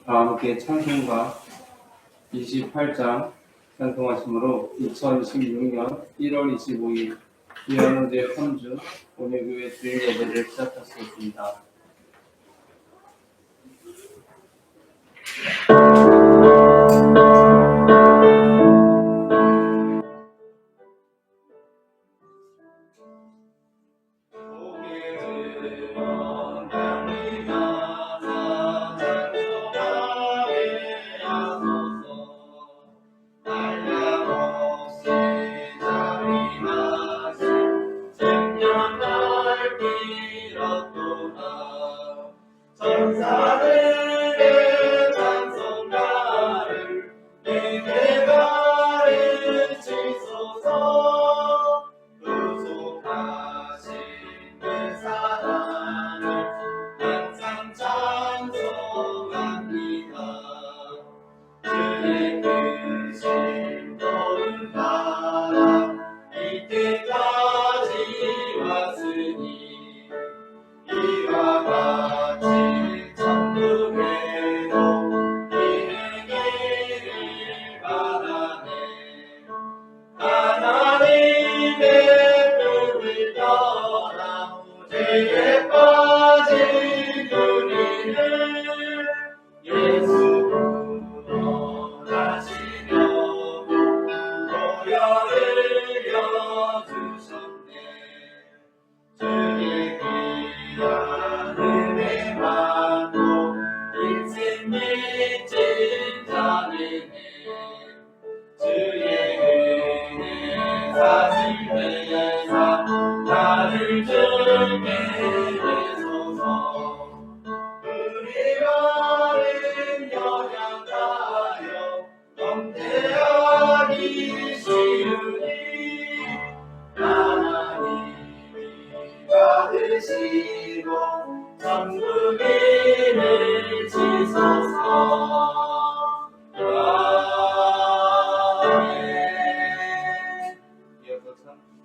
함께 찬송가 28장 찬송하심으로 2016년 1월 25일 이현우대 헌주 온유교회 주일 예배를 시작하시겠습니다.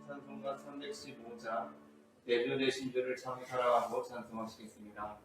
찬송가 315장 내주 되신 주를 참 사랑하고 찬송하시겠습니다.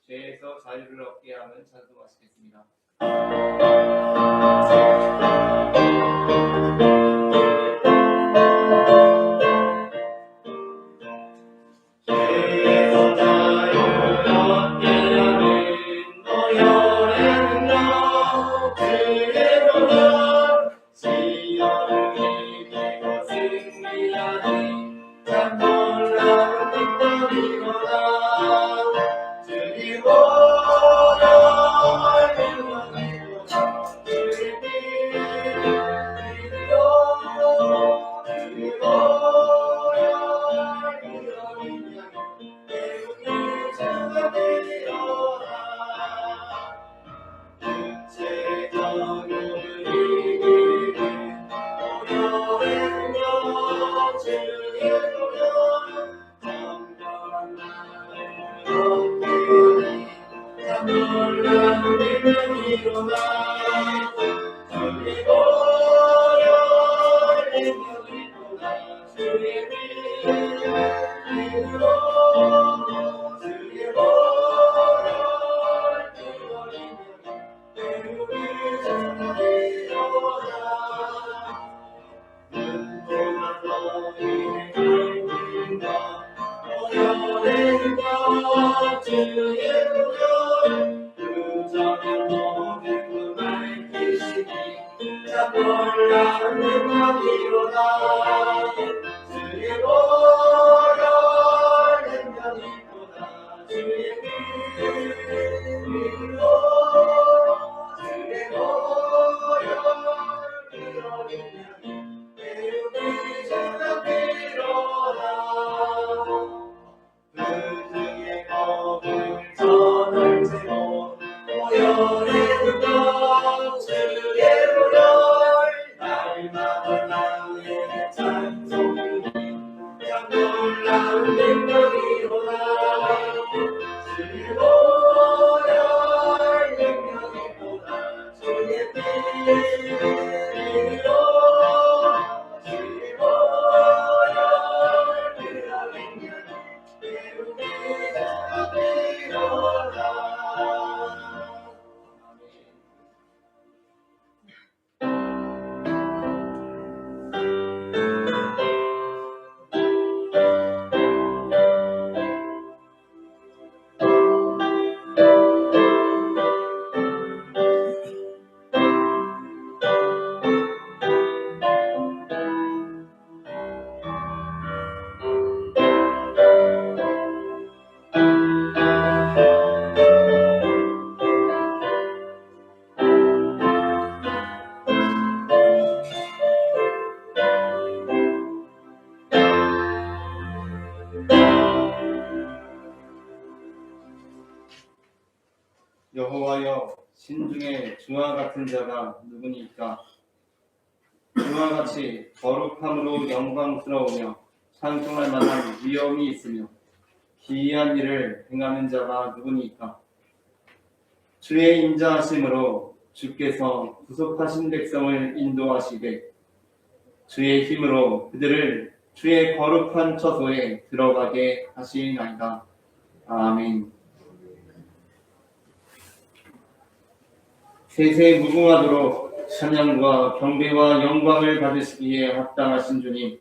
죄에서 자유를 얻게 함을 찬송하시겠습니다. 여호와여, 신중에 주와 같은 자가 누구니까? 주와 같이 거룩함으로 영광스러우며 찬송할 만한 위엄이 있으며 기이한 일을 행하는 자가 누구니까? 주의 인자하심으로 주께서 구속하신 백성을 인도하시되 주의 힘으로 그들을 주의 거룩한 처소에 들어가게 하시나이다. 아멘. 세세 무궁하도록 찬양과 경배와 영광을 받으시기에 합당하신 주님,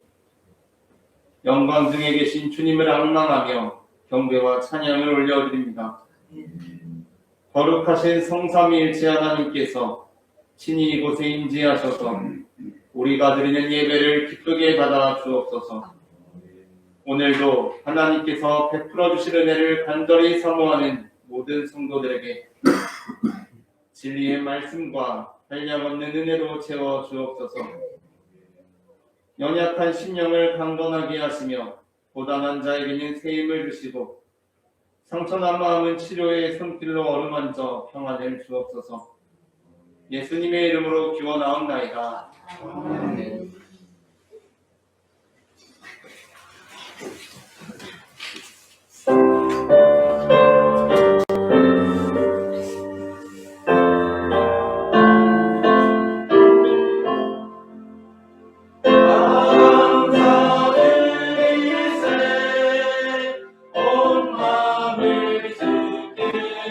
영광 중에 계신 주님을 앙망하며 경배와 찬양을 올려드립니다. 거룩하신 성삼위일체 하나님께서 친히 이곳에 임재하셔서 우리가 드리는 예배를 기쁘게 받아 주옵소서. 오늘도 하나님께서 베풀어 주실 은혜를 간절히 사모하는 모든 성도들에게 진리의 말씀과 한량없는 은혜로 채워 주옵소서. 연약한 심령을 강건하게 하시며 고단한 자에게는 새 힘을 주시고 상처난 마음은 치료의 손길로 어루만져 평안을 주옵소서. 예수님의 이름으로 기원하옵나이다. 아멘. 온 마음을 주께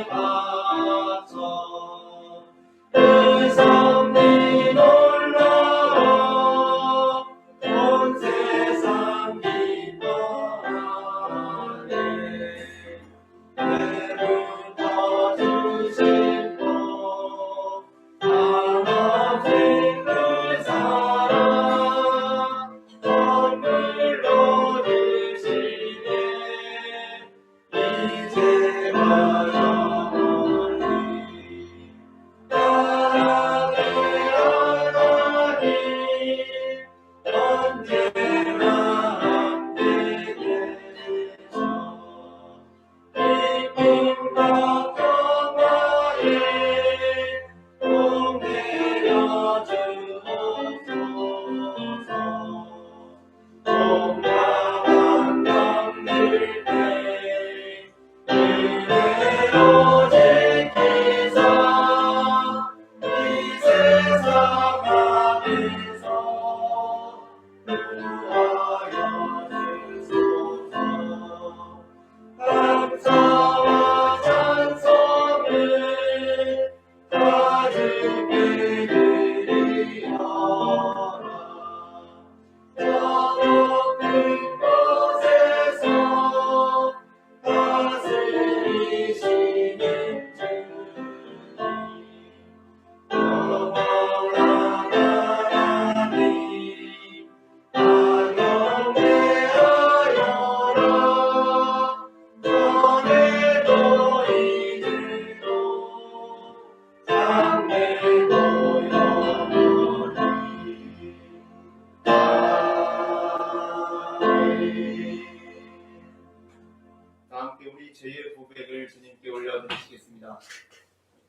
죄의 고백을 주님께 올려드리시겠습니다.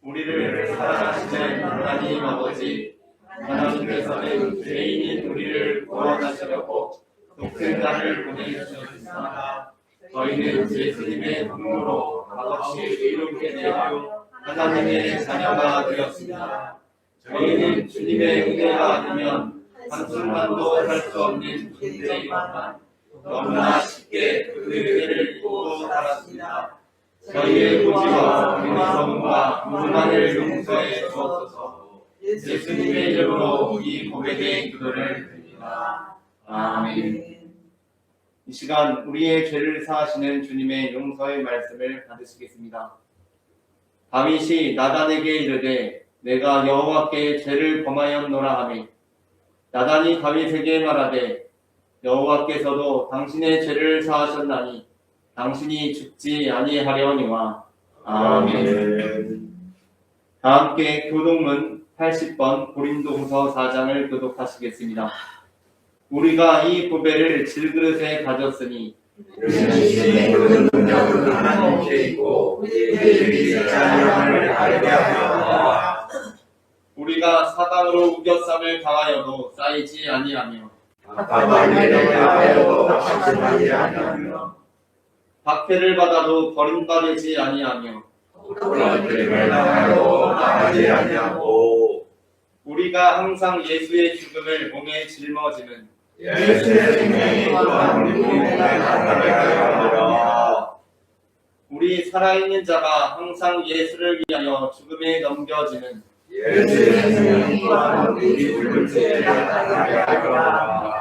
우리를 사랑하시는 하나님 아버지, 하나님께서는 죄인인 우리를 구원하시려고 독생 자를 보내주셨습니다. 저희는 예수님의 분으로 값없이 의롭게 되어 하나님의 자녀가 되었습니다. 저희는 주님의 은혜가 아니면 한순간도 할 수 없는 존재이지만 너무나 쉽게 그 은혜를 잊고 살았습니다. 저희의 고지와 근성과 무만을 용서해 주옵소서. 예수님의 이름으로 이 고백의 기도를 드립니다. 아멘. 이 시간 우리의 죄를 사하시는 주님의 용서의 말씀을 받으시겠습니다. 다윗이 나단에게 이르되 내가 여호와께 죄를 범하였노라 하매 나단이 다윗에게 말하되 여호와께서도 당신의 죄를 사하셨나니 당신이 죽지 아니하려니와. 아멘. 다 함께 교독문 80번 고린도후서 4장을 교독하시겠습니다. 우리가 이 보배를 질그릇에 가졌으니 하나님께 있고 우리의 자녀를 알게 하며 우리가 사방으로 우겨쌈을 당하여도 쌓이지 아니하며 박해를 받아도 버림받지 아니하며 우리가 항상 예수의 죽음을 몸에 짊어지는 예수의 생명이 또한 우리 몸에 나타나게 하여 우리 살아있는 자가 항상 예수를 위하여 죽음에 넘겨지는 예수의 생명이 또한 우리 죽을 때에 나타나게 하여.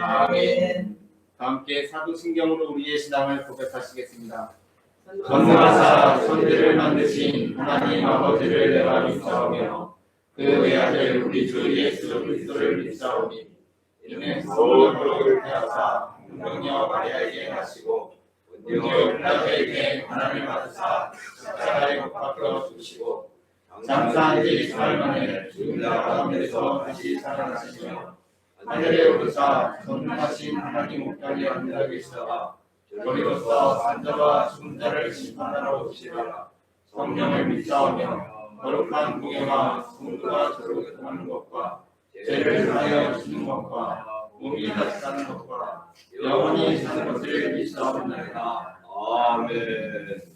아멘. 함께 사도신경으로 우리의 신앙을 고백하시겠습니다. 전능하사 천지를 만드신 하나님 아버지를 내가 믿사오며 그 외아들 우리 주 예수 그리스도를 믿사오니 이는 성령으로 잉태하사 동정녀 마리아에게 하시고 본디오 빌라도에게 하나님을 받으사 십자가에 못 박혀 죽으시고 장사한 지 사흘 만에 죽은 자 가운데서 다시 살아나시며 하늘에 오르사 전능하신 하나님 우편에 앉아 계시다가 저리로서 산자와 죽은 자를 심판하러 오시리라. 성령을 믿사오며 거룩한 공예와 성도가 서로 교통하는 것과 죄를 사하여 주는 것과 몸이 다시 사는 것과 영원히 사는 것을 믿사옵나이다. 아멘.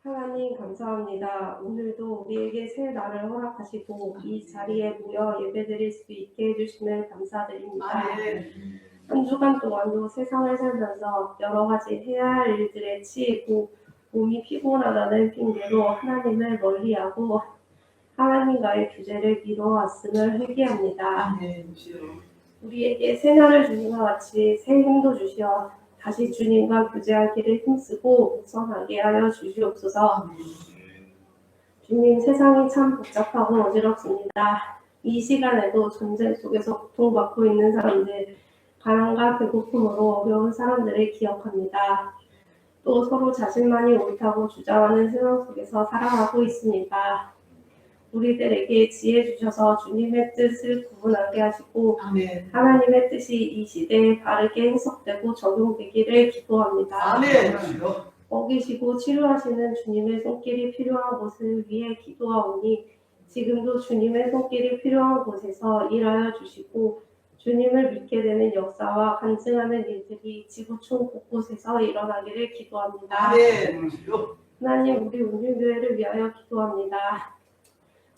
하나님 감사합니다. 오늘도 우리에게 새 날을 허락하시고 이 자리에 모여 예배드릴 수 있게 해주심을 감사드립니다. 한 주간 동안도 세상을 살면서 여러 가지 해야 할 일들에 치이고 몸이 피곤하다는 핑계로 하나님을 멀리하고 하나님과의 교제를 미뤄왔음을 회개합니다. 우리에게 새 날을 주신 것 같이 새 힘도 주시어 다시 주님과 교제할 길을 힘쓰고 우선하게 하여 주시옵소서. 주님, 세상이 참 복잡하고 어지럽습니다. 이 시간에도 전쟁 속에서 고통받고 있는 사람들, 가난과 배고픔으로 어려운 사람들을 기억합니다. 또 서로 자신만이 옳다고 주장하는 세상 속에서 살아가고 있습니다. 우리들에게 지혜 주셔서 주님의 뜻을 구분하게 하시고 아멘. 하나님의 뜻이 이 시대에 바르게 해석되고 적용되기를 기도합니다. 아멘. 먹이시고 치료하시는 주님의 손길이 필요한 곳을 위해 기도하오니 지금도 주님의 손길이 필요한 곳에서 일하여 주시고 주님을 믿게 되는 역사와 간증하는 일들이 지구촌 곳곳에서 일어나기를 기도합니다. 아멘. 하나님, 우리 온유교회를 위하여 기도합니다.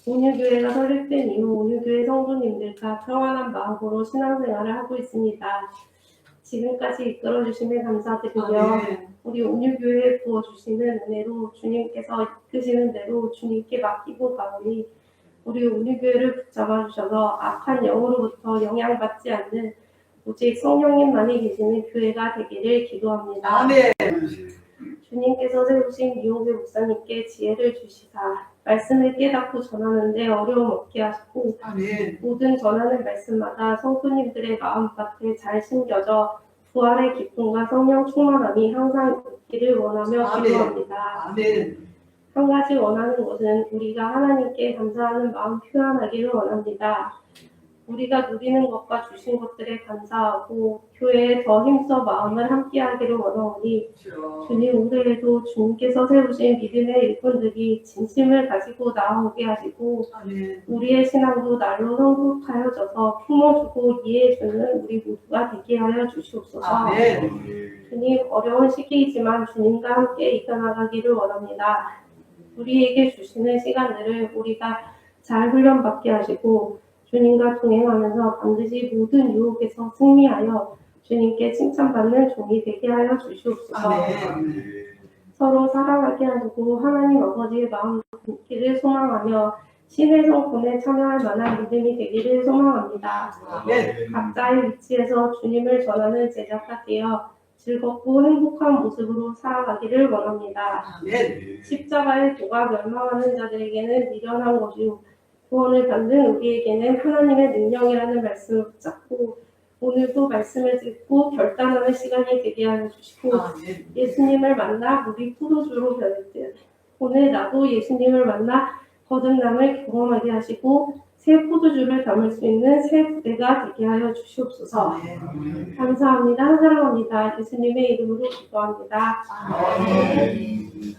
온유교회가 설립된 이후 온유교회 성도님들과 평안한 마음으로 신앙생활을 하고 있습니다. 지금까지 이끌어주심에 감사드리며 아멘. 우리 온유교회에 부어주시는 은혜로 주님께서 이끄시는 대로 주님께 맡기고 가오니 우리 온유교회를 붙잡아 주셔서 악한 영으로부터 영향받지 않는 오직 성령님만이 계시는 교회가 되기를 기도합니다. 아멘. 주님께서 세우신 미호교 목사님께 지혜를 주시사 말씀을 깨닫고 전하는 데 어려움 없게 하시고 아멘. 모든 전하는 말씀마다 성도님들의 마음밭에 잘 심겨져 부활의 기쁨과 성령 충만함이 항상 있기를 원하며 아멘. 기도합니다. 아멘. 한 가지 원하는 것은 우리가 하나님께 감사하는 마음 표현하기를 원합니다. 우리가 누리는 것과 주신 것들에 감사하고 교회에 더 힘써 마음을 함께하기를 원하오니 주님, 올해에도 주님께서 세우신 믿음의 일꾼들이 진심을 가지고 나아오게 하시고 아멘. 우리의 신앙도 날로 성숙하여져서 품어주고 이해해주는 우리 모두가 되게 하여 주시옵소서. 아멘. 주님, 어려운 시기이지만 주님과 함께 이겨나가기를 원합니다. 우리에게 주시는 시간들을 우리가 잘 훈련받게 하시고 주님과 동행하면서 반드시 모든 유혹에서 승리하여 주님께 칭찬받는 종이 되게 하여 주시옵소서. 아멘. 서로 사랑하게 하시고 하나님 아버지의 마음 듣기를 소망하며 신의 성품에 참여할 만한 믿음이 되기를 소망합니다. 아멘. 각자의 위치에서 주님을 전하는 제자가 되어 즐겁고 행복한 모습으로 살아가기를 원합니다. 아멘. 십자가의 도가 멸망하는 자들에게는 미련한 것이요 구원을 받는 우리에게는 하나님의 능력이라는 말씀을 붙잡고 오늘도 말씀을 듣고 결단하는 시간이 되게 하여 주시고 아멘. 예수님을 만나 물이 포도주로 변했듯 오늘 나도 예수님을 만나 거듭남을 경험하게 하시고 새 포도주를 담을 수 있는 새 부대가 되게 하여 주시옵소서. 아멘. 감사합니다. 사랑합니다. 예수님의 이름으로 기도합니다. 아멘.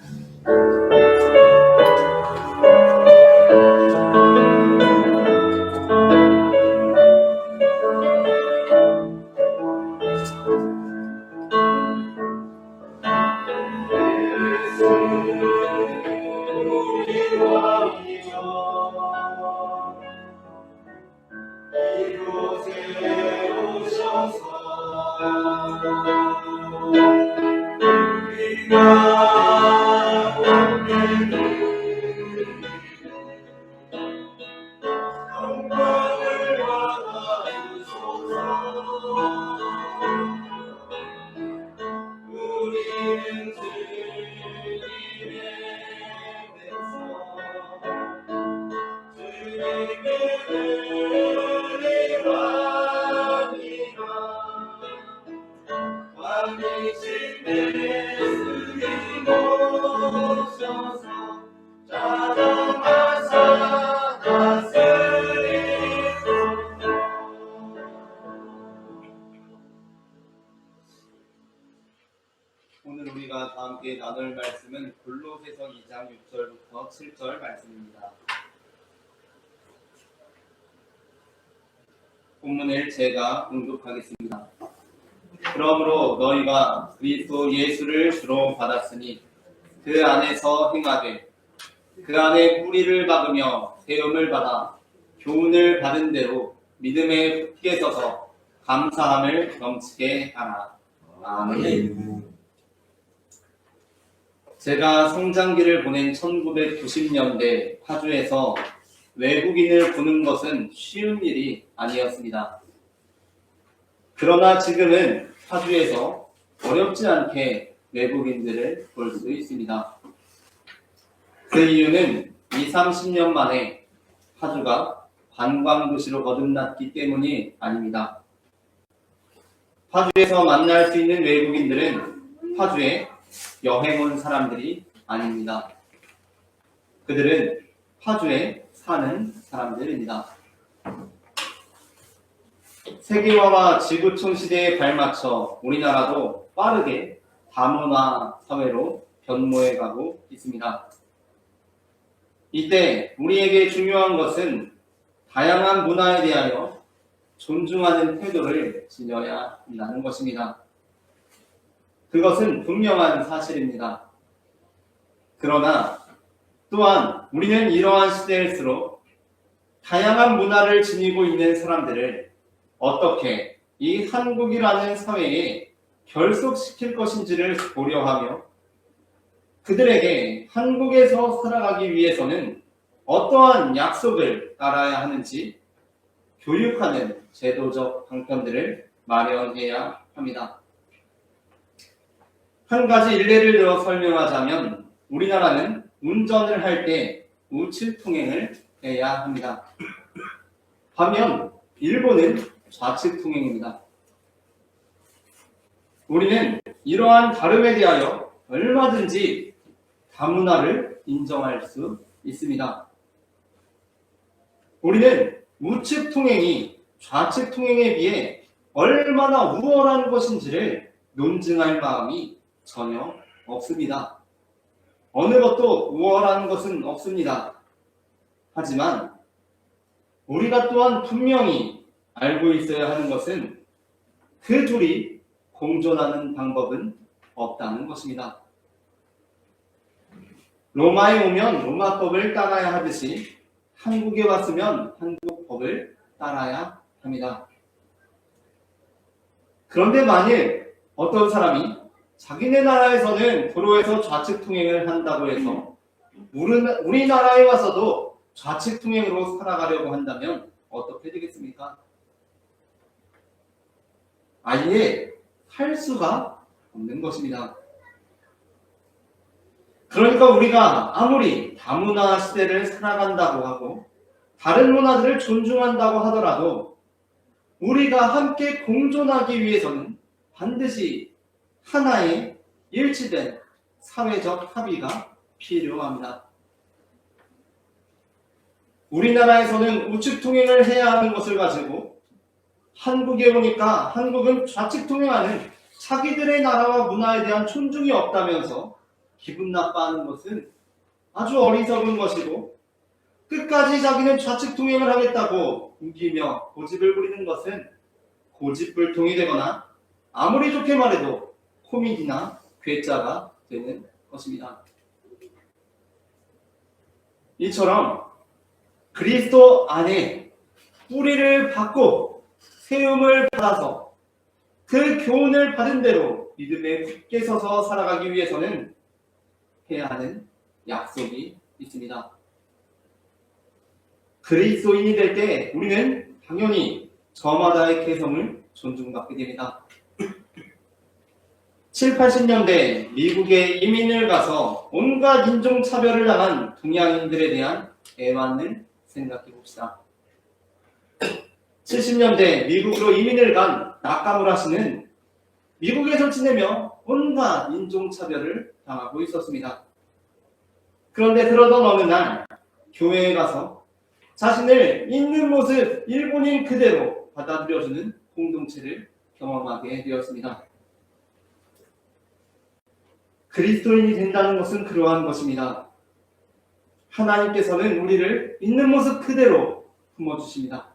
오늘 우리가 다 함께 나눌 말씀은 골로새서 2장 6절부터 7절 말씀입니다. 본문을 제가 봉독하겠습니다. 그러므로 너희가 그리스도 예수를 주로 받았으니 그 안에서 행하되 그 안에 뿌리를 박으며 세움을 받아 교훈을 받은 대로 믿음에 굳게 서서 감사함을 넘치게 하라. 아멘. 제가 성장기를 보낸 1990년대 파주에서 외국인을 보는 것은 쉬운 일이 아니었습니다. 그러나 지금은 파주에서 어렵지 않게 외국인들을 볼 수 있습니다. 그 이유는 20-30년 만에 파주가 관광도시로 거듭났기 때문이 아닙니다. 파주에서 만날 수 있는 외국인들은 파주에 여행 온 사람들이 아닙니다. 그들은 파주에 사는 사람들입니다. 세계화와 지구촌 시대에 발맞춰 우리나라도 빠르게 다문화 사회로 변모해가고 있습니다. 이때 우리에게 중요한 것은 다양한 문화에 대하여 존중하는 태도를 지녀야 한다는 것입니다. 그것은 분명한 사실입니다. 그러나 또한 우리는 이러한 시대일수록 다양한 문화를 지니고 있는 사람들을 어떻게 이 한국이라는 사회에 결속시킬 것인지를 고려하며 그들에게 한국에서 살아가기 위해서는 어떠한 약속을 따라야 하는지 교육하는 제도적 방편들을 마련해야 합니다. 한 가지 일례를 들어 설명하자면 우리나라는 운전을 할 때 우측 통행을 해야 합니다. 반면 일본은 좌측 통행입니다. 우리는 이러한 다름에 대하여 얼마든지 다문화를 인정할 수 있습니다. 우리는 우측 통행이 좌측 통행에 비해 얼마나 우월한 것인지를 논증할 마음이 전혀 없습니다. 어느 것도 우월한 것은 없습니다. 하지만 우리가 또한 분명히 알고 있어야 하는 것은 그 둘이 공존하는 방법은 없다는 것입니다. 로마에 오면 로마법을 따라야 하듯이 한국에 왔으면 한국법을 따라야 합니다. 그런데 만일 어떤 사람이 자기네 나라에서는 도로에서 좌측 통행을 한다고 해서 우리나라에 와서도 좌측 통행으로 살아가려고 한다면 어떻게 되겠습니까? 아예 할 수가 없는 것입니다. 그러니까 우리가 아무리 다문화 시대를 살아간다고 하고 다른 문화들을 존중한다고 하더라도 우리가 함께 공존하기 위해서는 반드시 하나의 일치된 사회적 합의가 필요합니다. 우리나라에서는 우측 통행을 해야 하는 것을 가지고 한국에 오니까 한국은 좌측 통행하는 자기들의 나라와 문화에 대한 존중이 없다면서 기분 나빠하는 것은 아주 어리석은 것이고 끝까지 자기는 좌측 통행을 하겠다고 우기며 고집을 부리는 것은 고집불통이 되거나 아무리 좋게 말해도 코미디나 괴짜가 되는 것입니다. 이처럼 그리스도 안에 뿌리를 받고 세움을 받아서 그 교훈을 받은 대로 믿음에 굳게 서서 살아가기 위해서는 해야 하는 약속이 있습니다. 그리스도인이 될 때 우리는 당연히 저마다의 개성을 존중받게 됩니다. 7, 80년대 미국에 이민을 가서 온갖 인종차별을 당한 동양인들에 대한 애환을 생각해 봅시다. 70년대 미국으로 이민을 간 나카무라 씨는 미국에서 지내며 온갖 인종차별을 당하고 있었습니다. 그런데 그러던 어느 날 교회에 가서 자신을 있는 모습 일본인 그대로 받아들여주는 공동체를 경험하게 되었습니다. 그리스도인이 된다는 것은 그러한 것입니다. 하나님께서는 우리를 있는 모습 그대로 품어주십니다.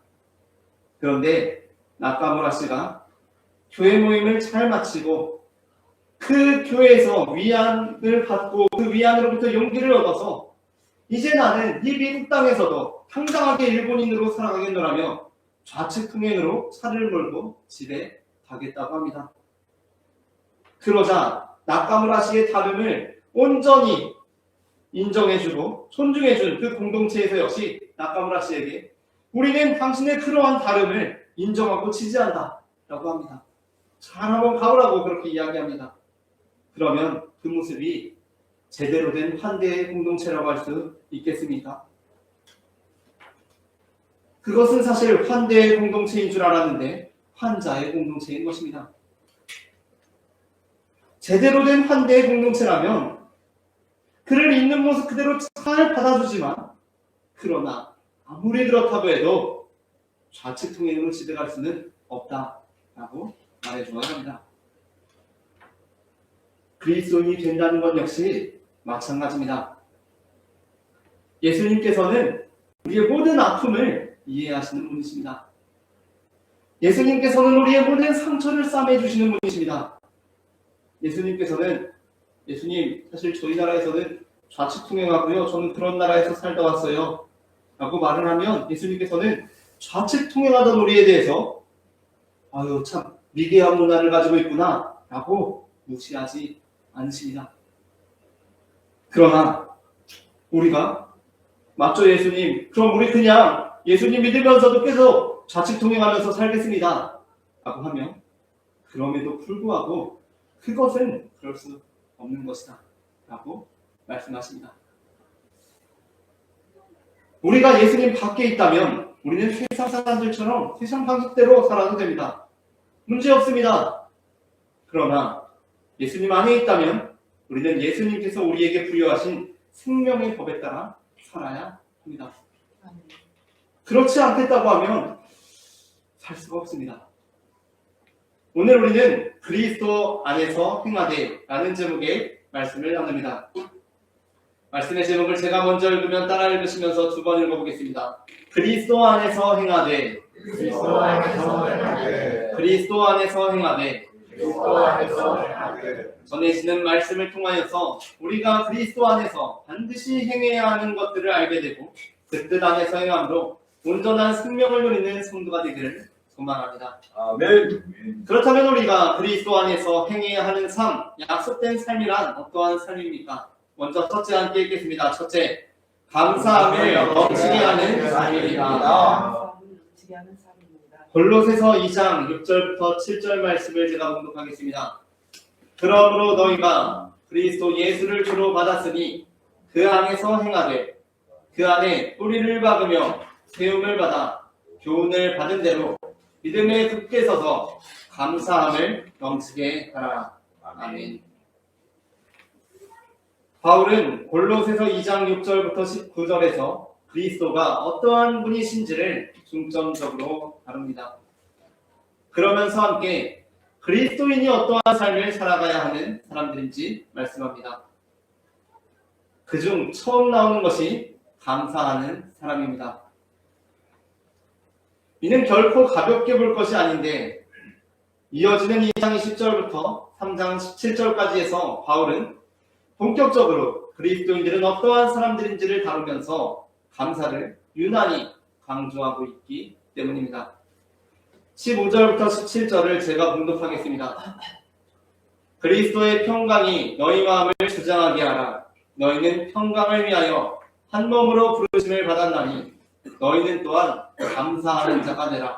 그런데 나카무라 씨가 교회 모임을 잘 마치고 그 교회에서 위안을 받고 그 위안으로부터 용기를 얻어서 이제 나는 이 미국 땅에서도 당당하게 일본인으로 살아가겠노라며 좌측 통행으로 차를 몰고 집에 가겠다고 합니다. 그러자 나카무라 씨의 다름을 온전히 인정해주고 존중해준 그 공동체에서 역시 나카무라 씨에게 우리는 당신의 그러한 다름을 인정하고 지지한다 라고 합니다. 잘 한번 가보라고 그렇게 이야기합니다. 그러면 그 모습이 제대로 된 환대의 공동체라고 할 수 있겠습니까? 그것은 사실 환대의 공동체인 줄 알았는데 환자의 공동체인 것입니다. 제대로 된 환대의 공동체라면 그를 있는 모습 그대로 잘 받아주지만 그러나 아무리 그렇다고 해도 좌측 통행으로 집에 갈 수는 없다라고 말해줘야 합니다. 그리스도인이 된다는 것 역시 마찬가지입니다. 예수님께서는 우리의 모든 아픔을 이해하시는 분이십니다. 예수님께서는 우리의 모든 상처를 싸매주시는 분이십니다. 예수님, 사실 저희 나라에서는 좌측통행하고요. 저는 그런 나라에서 살다 왔어요. 라고 말을 하면 예수님께서는 좌측통행하던 우리에 대해서 아유 참 미개한 문화를 가지고 있구나 라고 무시하지 않으십니다. 그러나 우리가 맞죠 예수님? 그럼 우리 그냥 예수님 믿으면서도 계속 좌측통행하면서 살겠습니다. 라고 하면 그럼에도 불구하고 그것은 그럴 수 없는 것이다. 라고 말씀하십니다. 우리가 예수님 밖에 있다면 우리는 세상 사람들처럼 세상 방식대로 살아도 됩니다. 문제 없습니다. 그러나 예수님 안에 있다면 우리는 예수님께서 우리에게 부여하신 생명의 법에 따라 살아야 합니다. 그렇지 않겠다고 하면 살 수가 없습니다. 오늘 우리는 그리스도 안에서 행하되 라는 제목의 말씀을 나눕니다. 말씀의 제목을 제가 먼저 읽으면 따라 읽으시면서 두 번 읽어보겠습니다. 그리스도 안에서 행하되 그리스도 안에서 행하되 그리스도 안에서 행하되 그리스도 안에서 행하되 전해지는 말씀을 통하여서 우리가 그리스도 안에서 반드시 행해야 하는 것들을 알게 되고 그 뜻 안에서 행함으로 온전한 생명을 누리는 성도가 되기를 소망합니다. 아멘. 그렇다면 우리가 그리스도 안에서 행해야 하는 삶, 약속된 삶이란 어떠한 삶입니까? 먼저 첫째 함께 읽겠습니다. 첫째, 감사함을 넘치게 하는 삶입니다. 골로새서 2장 6절부터 7절 말씀을 제가 봉독하겠습니다. 그러므로 너희가 그리스도 예수를 주로 받았으니 그 안에서 행하되 그 안에 뿌리를 박으며 세움을 받아 교훈을 받은 대로 믿음에 굳게 서서 감사함을 넘치게 하라. 아멘. 바울은 골로새서 2장 6절부터 19절에서 그리스도가 어떠한 분이신지를 중점적으로 다룹니다. 그러면서 함께 그리스도인이 어떠한 삶을 살아가야 하는 사람들인지 말씀합니다. 그중 처음 나오는 것이 감사하는 사람입니다. 이는 결코 가볍게 볼 것이 아닌데 이어지는 2장 20절부터 3장 17절까지에서 바울은 본격적으로 그리스도인들은 어떠한 사람들인지를 다루면서 감사를 유난히 강조하고 있기 때문입니다. 15절부터 17절을 제가 봉독하겠습니다. 그리스도의 평강이 너희 마음을 주장하게 하라. 너희는 평강을 위하여 한 몸으로 부르심을 받았나니 너희는 또한 감사하는 자가 되라.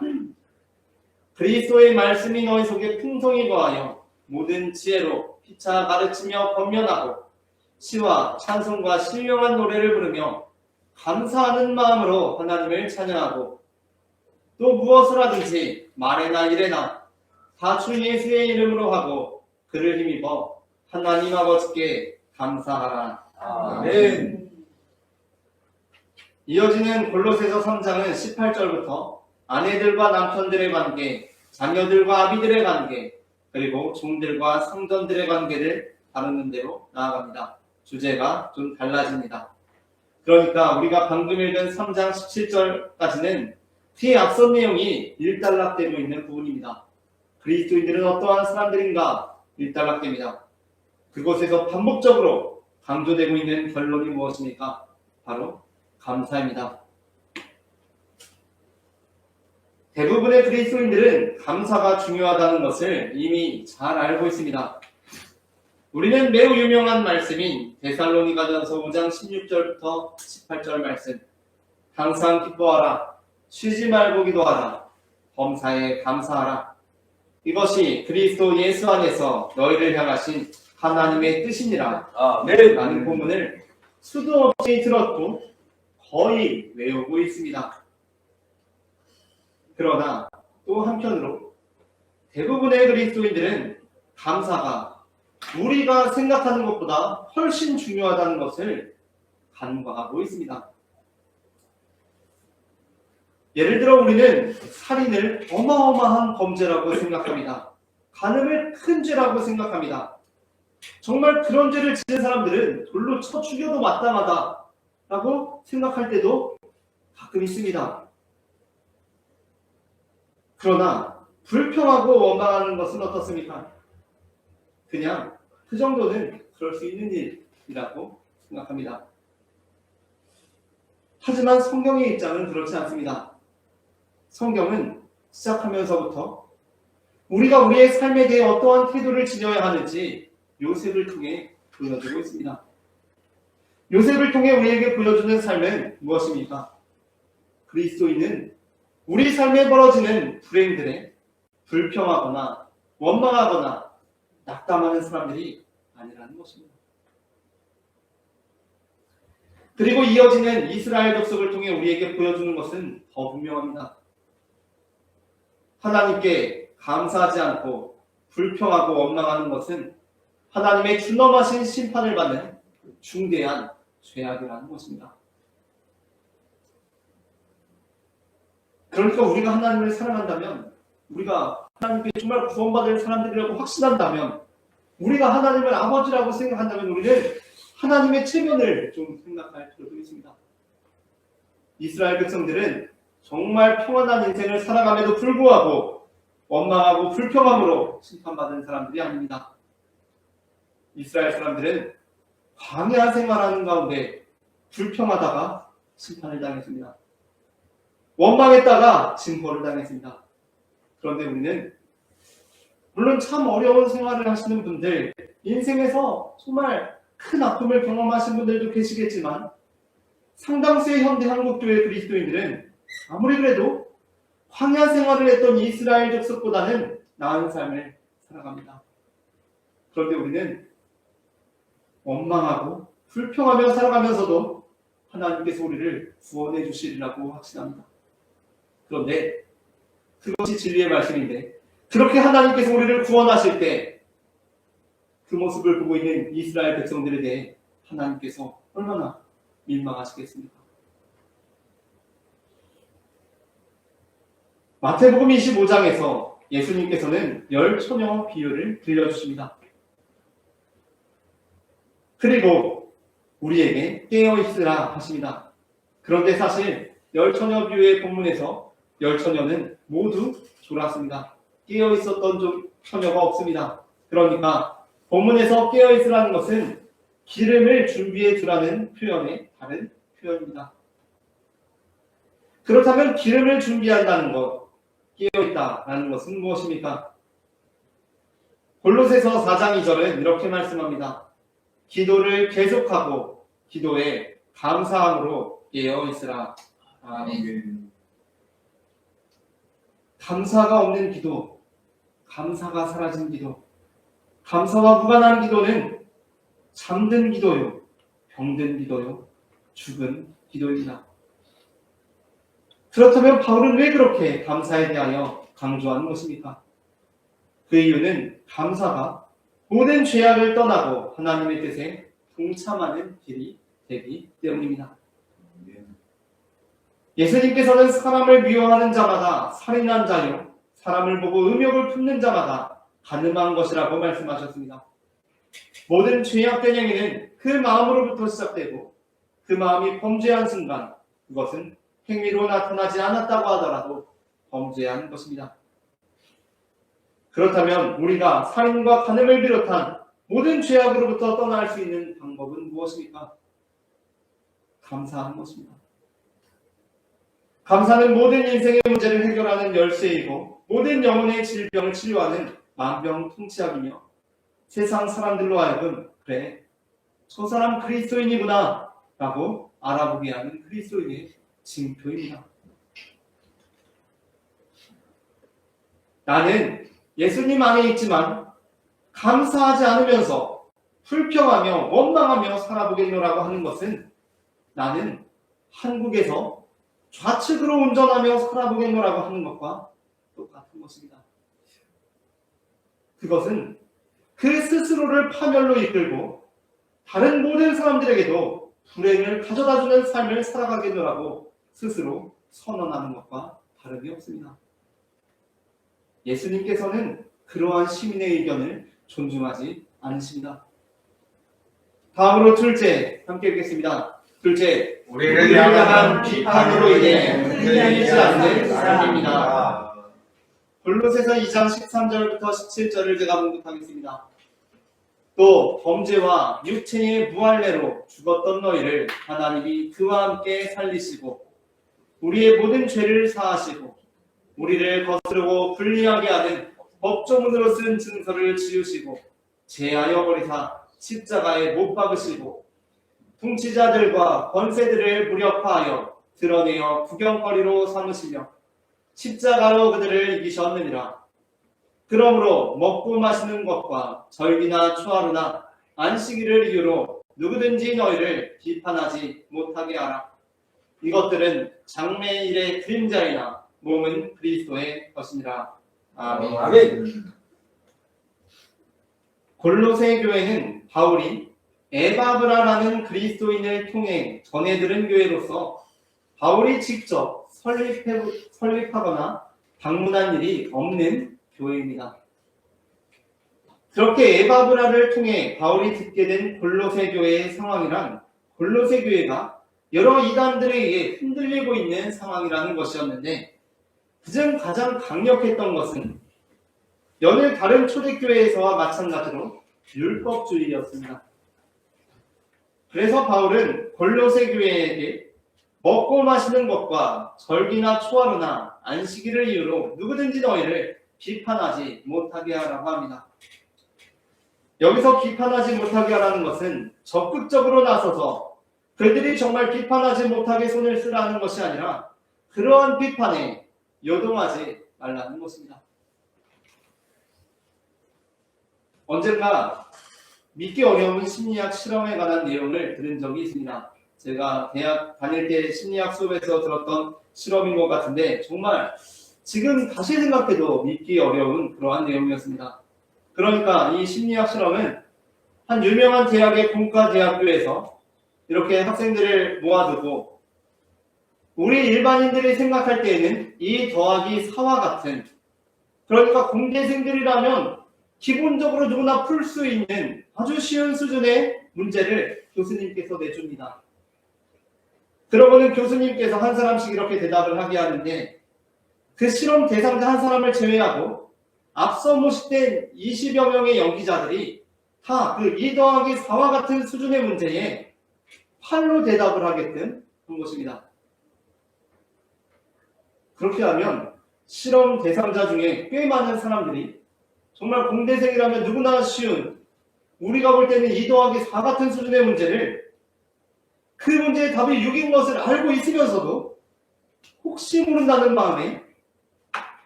그리스도의 말씀이 너희 속에 풍성히 거하여 모든 지혜로 피차 가르치며 권면하고 시와 찬송과 신령한 노래를 부르며 감사하는 마음으로 하나님을 찬양하고 또 무엇을 하든지 말에나 일에나 다 주 예수의 이름으로 하고 그를 힘입어 하나님 아버지께 감사하라. 아멘. 이어지는 골로새서 3장은 18절부터 아내들과 남편들의 관계, 자녀들과 아비들의 관계, 그리고 종들과 성전들의 관계를 다루는 대로 나아갑니다. 주제가 좀 달라집니다. 그러니까 우리가 방금 읽은 3장 17절까지는 뒤에 앞선 내용이 일단락되고 있는 부분입니다. 그리스도인들은 어떠한 사람들인가 일단락됩니다. 그곳에서 반복적으로 강조되고 있는 결론이 무엇입니까? 바로 감사입니다. 대부분의 그리스도인들은 감사가 중요하다는 것을 이미 잘 알고 있습니다. 우리는 매우 유명한 말씀인 데살로니가전서 5장 16절부터 18절 말씀, 항상 기뻐하라, 쉬지 말고 기도하라, 범사에 감사하라. 이것이 그리스도 예수 안에서 너희를 향하신 하나님의 뜻이니라. 라는 본문을 수도 없이 들었고 거의 외우고 있습니다. 그러나 또 한편으로 대부분의 그리스도인들은 감사가 우리가 생각하는 것보다 훨씬 중요하다는 것을 간과하고 있습니다. 예를 들어 우리는 살인을 어마어마한 범죄라고 생각합니다. 간음을 큰 죄라고 생각합니다. 정말 그런 죄를 지은 사람들은 돌로 쳐 죽여도 마땅하다 라고 생각할 때도 가끔 있습니다. 그러나 불평하고 원망하는 것은 어떻습니까? 그냥 그 정도는 그럴 수 있는 일이라고 생각합니다. 하지만 성경의 입장은 그렇지 않습니다. 성경은 시작하면서부터 우리가 우리의 삶에 대해 어떠한 태도를 지녀야 하는지 요셉을 통해 보여주고 있습니다. 요셉을 통해 우리에게 보여주는 삶은 무엇입니까? 그리스도인은 우리 삶에 벌어지는 불행들에 불평하거나 원망하거나 낙담하는 사람들이 아니라는 것입니다. 그리고 이어지는 이스라엘 족속을 통해 우리에게 보여주는 것은 더 분명합니다. 하나님께 감사하지 않고 불평하고 원망하는 것은 하나님의 준엄하신 심판을 받는 중대한 죄악이라는 것입니다. 그러니까 우리가 하나님을 사랑한다면, 우리가 하나님께 정말 구원받을 사람들이라고 확신한다면, 우리가 하나님을 아버지라고 생각한다면 우리는 하나님의 체면을 좀 생각할 필요도 있습니다. 이스라엘 백성들은 정말 평안한 인생을 살아감에도 불구하고 원망하고 불평함으로 심판받은 사람들이 아닙니다. 이스라엘 사람들은 광야 생활하는 가운데 불평하다가 심판을 당했습니다. 원망했다가 징벌을 당했습니다. 그런데 우리는 물론 참 어려운 생활을 하시는 분들, 인생에서 정말 큰 아픔을 경험하신 분들도 계시겠지만 상당수의 현대 한국교회 그리스도인들은 아무리 그래도 광야 생활을 했던 이스라엘 족속보다는 나은 삶을 살아갑니다. 그런데 우리는 원망하고 불평하며 살아가면서도 하나님께서 우리를 구원해 주시리라고 확신합니다. 그런데 그것이 진리의 말씀인데, 그렇게 하나님께서 우리를 구원하실 때 그 모습을 보고 있는 이스라엘 백성들에 대해 하나님께서 얼마나 민망하시겠습니까? 마태복음 25장에서 예수님께서는 10처녀 비유를 들려주십니다. 그리고 우리에게 깨어있으라 하십니다. 그런데 사실 10처녀 비유의 본문에서 10처녀는 모두 졸았습니다. 깨어있었던 처녀가 없습니다. 그러니까 본문에서 깨어있으라는 것은 기름을 준비해 두라는 표현의 다른 표현입니다. 그렇다면 기름을 준비한다는 것, 깨어있다라는 것은 무엇입니까? 골로새서 4장 2절은 이렇게 말씀합니다. 기도를 계속하고 기도에 감사함으로 깨어있으라. 아멘. 감사가 없는 기도, 감사가 사라진 기도, 감사와 무관한 기도는 잠든 기도요, 병든 기도요, 죽은 기도입니다. 그렇다면 바울은 왜 그렇게 감사에 대하여 강조하는 것입니까? 그 이유는 감사가 모든 죄악을 떠나고 하나님의 뜻에 동참하는 길이 되기 때문입니다. 예수님께서는 사람을 미워하는 자마다 살인한 자요, 사람을 보고 음욕을 품는 자마다 가늠한 것이라고 말씀하셨습니다. 모든 죄악된 행위는 그 마음으로부터 시작되고 그 마음이 범죄한 순간 그것은 행위로 나타나지 않았다고 하더라도 범죄한 것입니다. 그렇다면 우리가 살인과 간음을 비롯한 모든 죄악으로부터 떠날 수 있는 방법은 무엇입니까? 감사하는 것입니다. 감사는 모든 인생의 문제를 해결하는 열쇠이고 모든 영혼의 질병을 치료하는 만병통치약이며 세상 사람들로 하여금 그래, 저 사람 그리스도인이구나 라고 알아보게 하는 그리스도인의 징표입니다. 나는 예수님 안에 있지만 감사하지 않으면서 불평하며 원망하며 살아보겠노라고 하는 것은 나는 한국에서 좌측으로 운전하며 살아보겠노라고 하는 것과 똑같은 것입니다. 그것은 그 스스로를 파멸로 이끌고 다른 모든 사람들에게도 불행을 가져다주는 삶을 살아가겠노라고 스스로 선언하는 것과 다름이 없습니다. 예수님께서는 그러한 시민의 의견을 존중하지 않으십니다. 다음으로 둘째 함께 읽겠습니다. 둘째, 우리를 향한 비판으로 인해 흔들리지 않는 사람입니다. 골로새서 2장 13절부터 17절을 제가 봉독하겠습니다. 또 범죄와 육체의 무할례로 죽었던 너희를 하나님이 그와 함께 살리시고 우리의 모든 죄를 사하시고 우리를 거스르고 불리하게 하는 법조문으로 쓴 증서를 지우시고 제하여 버리사 십자가에 못 박으시고 통치자들과 권세들을 무력화하여 드러내어 구경거리로 삼으시며 십자가로 그들을 이기셨느니라. 그러므로 먹고 마시는 것과 절기나 초하루나 안식일을 이유로 누구든지 너희를 비판하지 못하게 하라. 이것들은 장래일의 그림자이나 몸은 그리스도의 것이니라. 아멘. 아멘. 골로새 교회는 바울이 에바브라라는 그리스도인을 통해 전해 들은 교회로서 바울이 직접 설립하거나 방문한 일이 없는 교회입니다. 그렇게 에바브라를 통해 바울이 듣게 된 골로새 교회의 상황이란 골로새 교회가 여러 이단들에 의해 흔들리고 있는 상황이라는 것이었는데 그중 가장 강력했던 것은 여느 다른 초대교회에서와 마찬가지로 율법주의였습니다. 그래서 바울은 골로새 교회에게 먹고 마시는 것과 절기나 초하루나 안식일을 이유로 누구든지 너희를 비판하지 못하게 하라고 합니다. 여기서 비판하지 못하게 하라는 것은 적극적으로 나서서 그들이 정말 비판하지 못하게 손을 쓰라는 것이 아니라 그러한 비판에 요동하지 말라는 것입니다. 언젠가 믿기 어려운 심리학 실험에 관한 내용을 들은 적이 있습니다. 제가 대학 다닐 때 심리학 수업에서 들었던 실험인 것 같은데 정말 지금 다시 생각해도 믿기 어려운 그러한 내용이었습니다. 그러니까 이 심리학 실험은 한 유명한 대학의 공과대학교에서 이렇게 학생들을 모아두고 우리 일반인들이 생각할 때에는 2 더하기 4와 같은 그러니까 공대생들이라면 기본적으로 누구나 풀 수 있는 아주 쉬운 수준의 문제를 교수님께서 내줍니다. 그러고는 교수님께서 한 사람씩 이렇게 대답을 하게 하는데 그 실험 대상자 한 사람을 제외하고 앞서 모집된 20여 명의 연기자들이 다 그 2 더하기 4와 같은 수준의 문제에 8로 대답을 하게끔 한 것입니다. 그렇게 하면 실험 대상자 중에 꽤 많은 사람들이 정말 공대생이라면 누구나 쉬운 우리가 볼 때는 2 더하기 4 같은 수준의 문제를 그 문제의 답이 6인 것을 알고 있으면서도 혹시 모른다는 마음에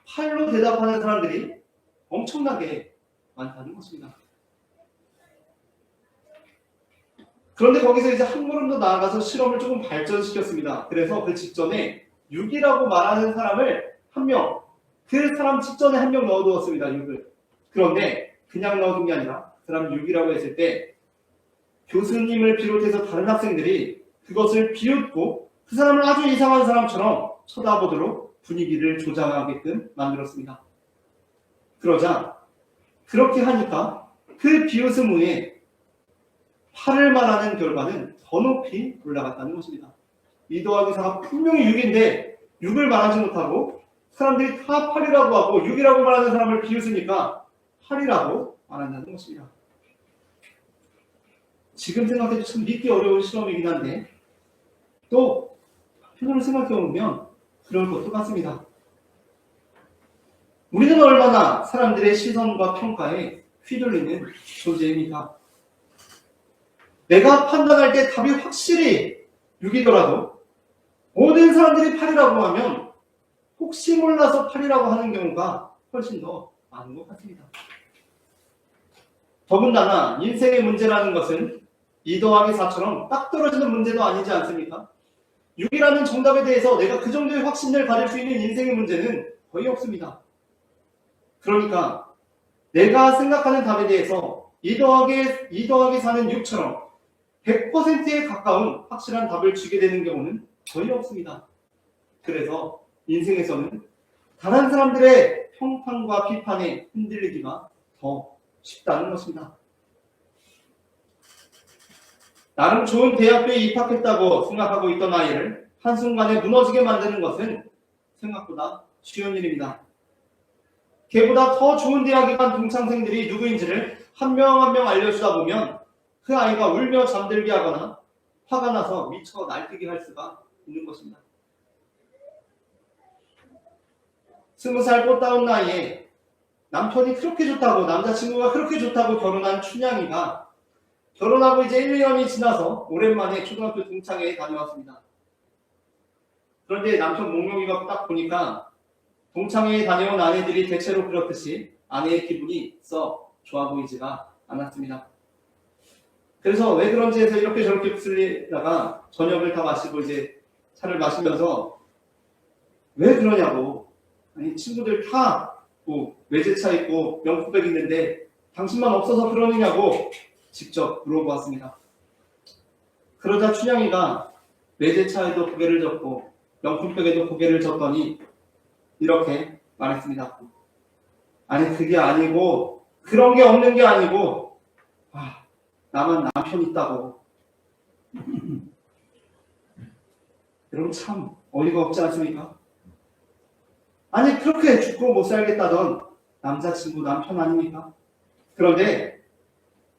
8로 대답하는 사람들이 엄청나게 많다는 것입니다. 그런데 거기서 이제 한 걸음 더 나아가서 실험을 조금 발전시켰습니다. 그래서 그 직전에 6이라고 말하는 사람을 한 명, 그 사람 직전에 한 명 넣어두었습니다. 6을. 그런데 그냥 넣어둔 게 아니라 그 사람 6이라고 했을 때 교수님을 비롯해서 다른 학생들이 그것을 비웃고 그 사람을 아주 이상한 사람처럼 쳐다보도록 분위기를 조장하게끔 만들었습니다. 그러자 그렇게 하니까 그 비웃음 후에 8을 말하는 결과는 더 높이 올라갔다는 것입니다. 2 더하기 4가 분명히 6인데 6을 말하지 못하고 사람들이 다 8이라고 하고 6이라고 말하는 사람을 비웃으니까 8이라고 말한다는 것입니다. 지금 생각해도 참 믿기 어려운 실험이긴 한데 또 한편으로 생각해보면 그럴 것도 같습니다. 우리는 얼마나 사람들의 시선과 평가에 휘둘리는 존재입니까? 내가 판단할 때 답이 확실히 6이더라도 모든 사람들이 8이라고 하면 혹시 몰라서 8이라고 하는 경우가 훨씬 더 많은 것 같습니다. 더군다나 인생의 문제라는 것은 2 더하기 4처럼 딱 떨어지는 문제도 아니지 않습니까? 6이라는 정답에 대해서 내가 그 정도의 확신을 가질 수 있는 인생의 문제는 거의 없습니다. 그러니까 내가 생각하는 답에 대해서 2 더하기 4는 6처럼 100%에 가까운 확실한 답을 주게 되는 경우는 거의 없습니다. 그래서 인생에서는 다른 사람들의 평판과 비판에 흔들리기가 더 쉽다는 것입니다. 나름 좋은 대학교에 입학했다고 생각하고 있던 아이를 한순간에 무너지게 만드는 것은 생각보다 쉬운 일입니다. 걔보다 더 좋은 대학에 간 동창생들이 누구인지를 한 명 한 명 알려주다 보면 그 아이가 울며 잠들게 하거나 화가 나서 미쳐 날뛰게 할 수가 있는 것입니다. 20살 꽃다운 나이에 남편이 그렇게 좋다고, 남자친구가 그렇게 좋다고 결혼한 춘향이가 결혼하고 이제 1, 2년이 지나서 오랜만에 초등학교 동창회에 다녀왔습니다. 그런데 남편 몽룡이가 딱 보니까 동창회에 다녀온 아내들이 대체로 그렇듯이 아내의 기분이 썩 좋아 보이지가 않았습니다. 그래서 왜 그런지 해서 이렇게 저렇게 풀리다가 저녁을 다 마시고 이제 차를 마시면서 왜 그러냐고, 아니 친구들 다 뭐 외제차 있고 명품백 있는데 당신만 없어서 그러느냐고 직접 물어보았습니다. 그러자 춘향이가 외제차에도 고개를 젓고 명품백에도 고개를 젓더니 이렇게 말했습니다. 아니 그게 아니고, 그런 게 없는 게 아니고, 나만 남편 있다고. 여러분 참 어이가 없지 않습니까? 아니 그렇게 죽고 못 살겠다던 남자친구 남편 아닙니까? 그런데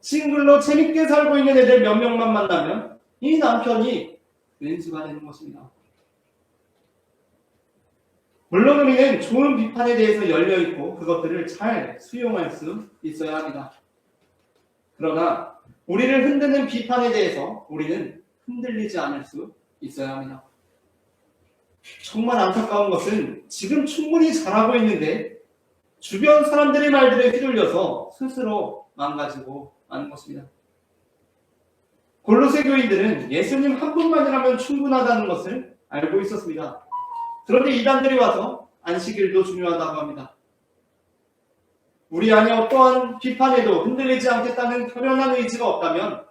싱글로 재밌게 살고 있는 애들 몇 명만 만나면 이 남편이 왼수가 되는 것입니다. 물론 우리는 좋은 비판에 대해서 열려있고 그것들을 잘 수용할 수 있어야 합니다. 그러나 우리를 흔드는 비판에 대해서 우리는 흔들리지 않을 수 있어야 합니다. 정말 안타까운 것은 지금 충분히 잘하고 있는데 주변 사람들의 말들에 휘둘려서 스스로 망가지고 마는 것입니다. 골로새 교인들은 예수님 한 분만이라면 충분하다는 것을 알고 있었습니다. 그런데 이단들이 와서 안식일도 중요하다고 합니다. 우리 안에 어떠한 비판에도 흔들리지 않겠다는 결연한 의지가 없다면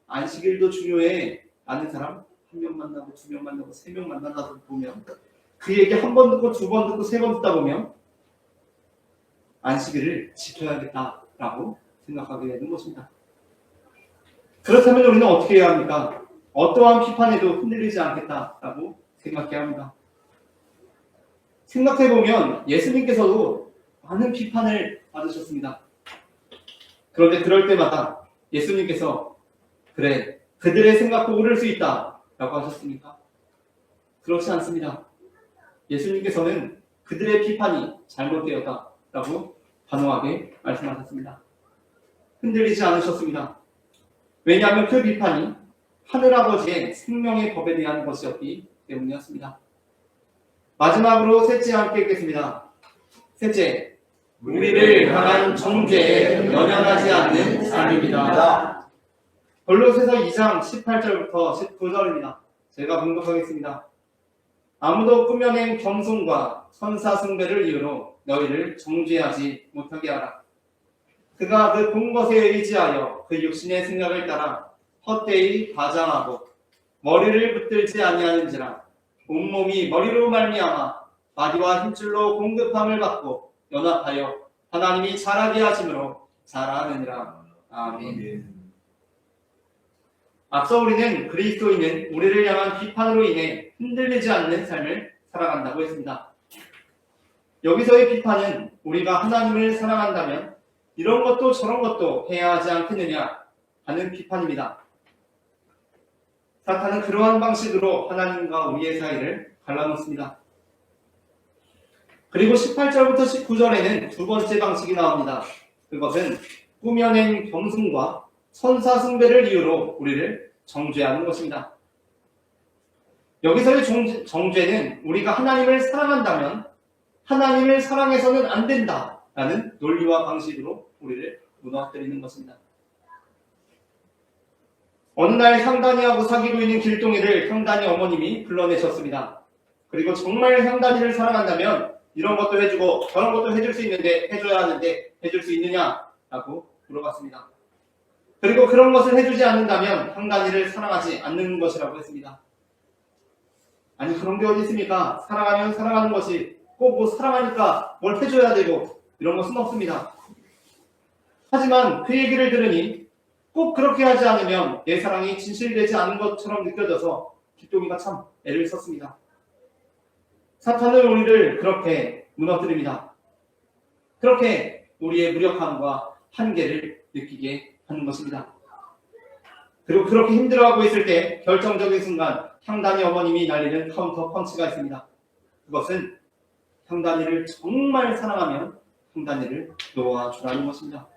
안식일도 중요해 라는 사람 한 명 만나고 두 명 만나고 세 명 만나다 보면, 그 얘기 한 번 듣고 두 번 듣고 세 번 듣다 보면 안식일을 지켜야겠다라고 생각하게 되는 것입니다. 그렇다면 우리는 어떻게 해야 합니까? 어떠한 비판에도 흔들리지 않겠다라고 생각해야 합니다. 생각해보면 예수님께서도 많은 비판을 받으셨습니다. 그런데 그럴 때마다 예수님께서 그래, 그들의 생각도 옳을 수 있다 라고 하셨습니까? 그렇지 않습니다. 예수님께서는 그들의 비판이 잘못되었다 라고 단호하게 말씀하셨습니다. 흔들리지 않으셨습니다. 왜냐하면 그 비판이 하늘아버지의 생명의 법에 대한 것이었기 때문이었습니다. 마지막으로 셋째 함께 읽겠습니다. 셋째, 우리를 향한 정죄에 연연하지 않는 삶입니다. 골로새서 2장 18절부터 19절입니다. 제가 봉독하겠습니다. 아무도 꾸며낸 겸손과 선사 숭배를 이유로 너희를 정죄하지 못하게 하라. 그가 그 본 것에 의지하여 그 육신의 생각을 따라 헛되이 과장하고 머리를 붙들지 아니하는지라. 온몸이 머리로 말미암아 마디와 힘줄로 공급함을 받고 연합하여 하나님이 잘하게 하심으로 잘하느니라. 아멘. 앞서 우리는 그리스도인은 우리를 향한 비판으로 인해 흔들리지 않는 삶을 살아간다고 했습니다. 여기서의 비판은 우리가 하나님을 사랑한다면 이런 것도 저런 것도 해야 하지 않겠느냐 하는 비판입니다. 사탄은 그러한 방식으로 하나님과 우리의 사이를 갈라놓습니다. 그리고 18절부터 19절에는 두 번째 방식이 나옵니다. 그것은 꾸며낸 겸손과 선사 숭배를 이유로 우리를 정죄하는 것입니다. 여기서의 정죄는 우리가 하나님을 사랑한다면 하나님을 사랑해서는 안 된다라는 논리와 방식으로 우리를 무너뜨리는 것입니다. 어느 날 향단이하고 사귀고 있는 길동이를 향단이 어머님이 불러내셨습니다. 그리고 정말 향단이를 사랑한다면 이런 것도 해주고 저런 것도 해줄 수 있는데, 해줘야 하는데 해줄 수 있느냐라고 물어봤습니다. 그리고 그런 것을 해주지 않는다면 향단이를 사랑하지 않는 것이라고 했습니다. 아니 그런 게 어디 있습니까? 사랑하면 사랑하는 것이 꼭 뭐 사랑하니까 뭘 해줘야 되고 이런 것은 없습니다. 하지만 그 얘기를 들으니 꼭 그렇게 하지 않으면 내 사랑이 진실되지 않은 것처럼 느껴져서 기독이가 참 애를 썼습니다. 사탄은 우리를 그렇게 무너뜨립니다. 그렇게 우리의 무력함과 한계를 느끼게 하는 것입니다. 그리고 그렇게 힘들어하고 있을 때 결정적인 순간 향단이 어머님이 날리는 카운터 펀치가 있습니다. 그것은 향단이를 정말 사랑하면 향단이를 놓아주라는 것입니다.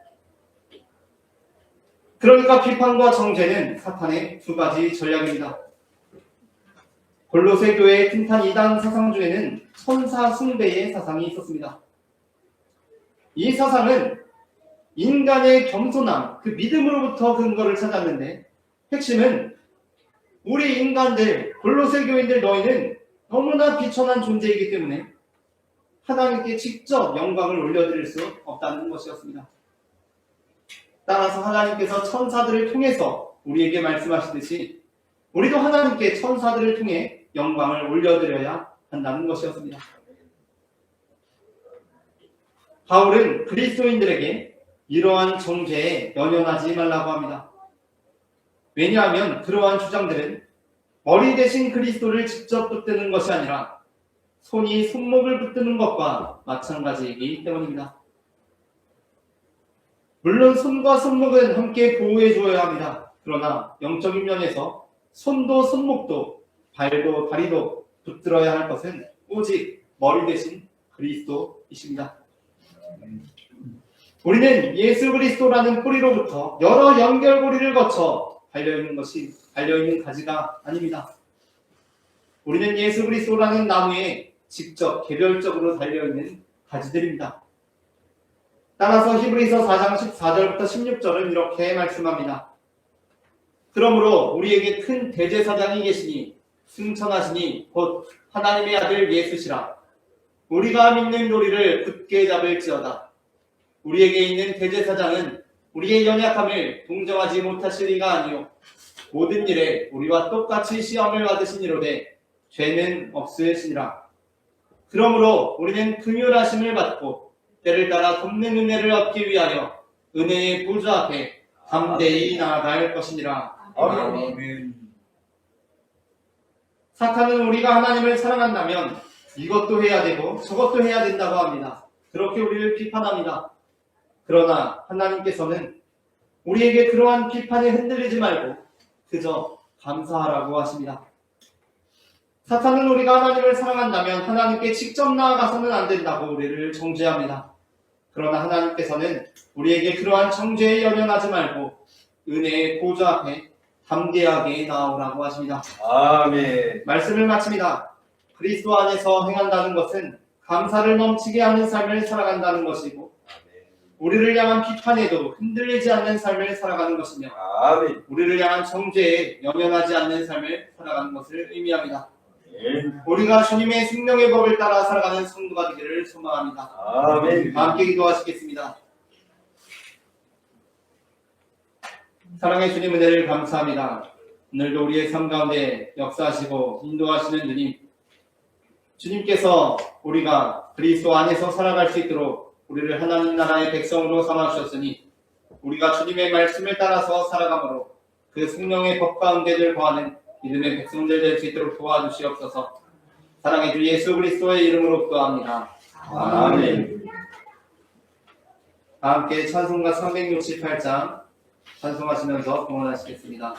그러니까 비판과 정죄는 사탄의 두 가지 전략입니다. 골로새 교회의 틴탄 2단 사상 중에는 천사 숭배의 사상이 있었습니다. 이 사상은 인간의 겸손함, 그 믿음으로부터 근거를 찾았는데 핵심은 우리 인간들, 골로새 교인들 너희는 너무나 비천한 존재이기 때문에 하나님께 직접 영광을 올려드릴 수 없다는 것이었습니다. 따라서 하나님께서 천사들을 통해서 우리에게 말씀하시듯이 우리도 하나님께 천사들을 통해 영광을 올려드려야 한다는 것이었습니다. 바울은 그리스도인들에게 이러한 정죄에 연연하지 말라고 합니다. 왜냐하면 그러한 주장들은 머리 대신 그리스도를 직접 붙드는 것이 아니라 손이 손목을 붙드는 것과 마찬가지이기 때문입니다. 물론 손과 손목은 함께 보호해 주어야 합니다. 그러나 영적인 면에서 손도 손목도 발도 다리도 붙들어야 할 것은 오직 머리 대신 그리스도이십니다. 우리는 예수 그리스도라는 뿌리로부터 여러 연결고리를 거쳐 달려있는 가지가 아닙니다. 우리는 예수 그리스도라는 나무에 직접 개별적으로 달려있는 가지들입니다. 따라서 히브리서 4장 14절부터 16절은 이렇게 말씀합니다. 그러므로 우리에게 큰 대제사장이 계시니 승천하시니 곧 하나님의 아들 예수시라. 우리가 믿는 도리를 굳게 잡을지어다. 우리에게 있는 대제사장은 우리의 연약함을 동정하지 못하실 리가 아니요 모든 일에 우리와 똑같이 시험을 받으시니로되 죄는 없으시니라. 그러므로 우리는 긍휼하심을 받고 때를 따라 돕는 은혜를 얻기 위하여 은혜의 보좌 앞에 담대히 나아갈 것이니라. 아멘. 사탄은 우리가 하나님을 사랑한다면 이것도 해야 되고 저것도 해야 된다고 합니다. 그렇게 우리를 비판합니다. 그러나 하나님께서는 우리에게 그러한 비판에 흔들리지 말고 그저 감사하라고 하십니다. 사탄은 우리가 하나님을 사랑한다면 하나님께 직접 나아가서는 안 된다고 우리를 정죄합니다. 그러나 하나님께서는 우리에게 그러한 정죄에 연연하지 말고 은혜의 보좌 앞에 담대하게 나오라고 하십니다. 아멘. 말씀을 마칩니다. 그리스도 안에서 행한다는 것은 감사를 넘치게 하는 삶을 살아간다는 것이고 우리를 향한 비판에도 흔들리지 않는 삶을 살아가는 것이며 아멘. 우리를 향한 정죄에 연연하지 않는 삶을 살아가는 것을 의미합니다. 아멘. 우리가 주님의 생명의 법을 따라 살아가는 성도가 되기를 소망합니다. 아멘. 함께 기도하시겠습니다. 사랑의 주님 은혜를 감사합니다. 오늘도 우리의 삶 가운데 역사하시고 인도하시는 주님, 주님께서 우리가 그리스도 안에서 살아갈 수 있도록 우리를 하나님 나라의 백성으로 삼아주셨으니 우리가 주님의 말씀을 따라서 살아감으로 그 생명의 법 가운데를 거하는 믿음의 백성들 될 수 있도록 도와주시옵소서. 사랑의 주 예수 그리스도의 이름으로 기도합니다. 아멘. 다 함께 찬송가 368장 찬송하시면서 봉헌하시겠습니다.